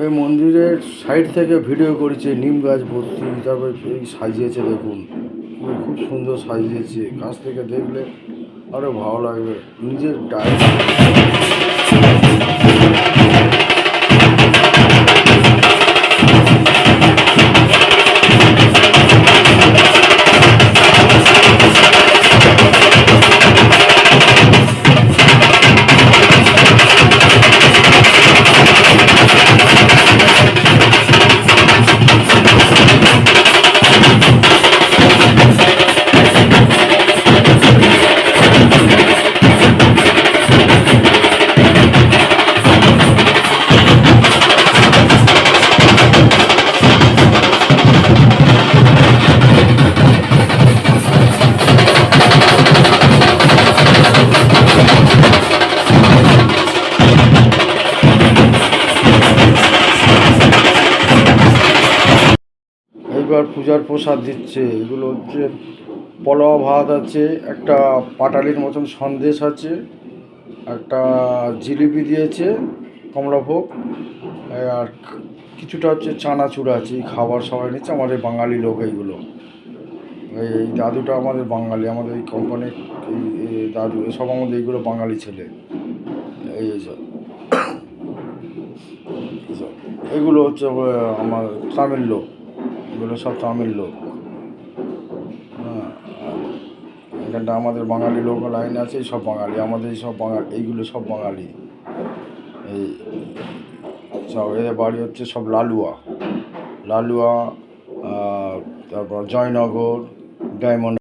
এই মন্দিরের সাইড থেকে ভিডিও করেছে, নিম গাছ ভর্তি, তারপর এই সাজিয়েছে দেখুন, খুব সুন্দর সাজিয়েছে। কাছ থেকে দেখলে আরও ভালো লাগবে। নিজের ডায়েরি এইবার পূজার প্রসাদ দিচ্ছে। এগুলো হচ্ছে পোলাও ভাত আছে, একটা পাটালির মতন সন্দেশ আছে, একটা জিলিপি দিয়েছে কমলাভোগ, আর কিছুটা হচ্ছে চানাচুর আছে। এই খাবার সবাই নিচ্ছে, আমাদের বাঙালি লোক এইগুলো। এই দাদুটা আমাদের বাঙালি, আমাদের এই কোম্পানির এই দাদু, এসব আমাদের এইগুলো বাঙালি ছেলে। এইসব এগুলো হচ্ছে আমার তামিল লোক, এগুলো সব তামিল লোক। হ্যাঁ, এখানটা আমাদের বাঙালি লোক লাইন আছে, সব বাঙালি, আমাদের সব বাঙালি, এইগুলো সব বাঙালি। এই সব এদের বাড়ি হচ্ছে সব লালুয়া, লালুয়া, তারপর জয়নগর, ডায়মন্ড।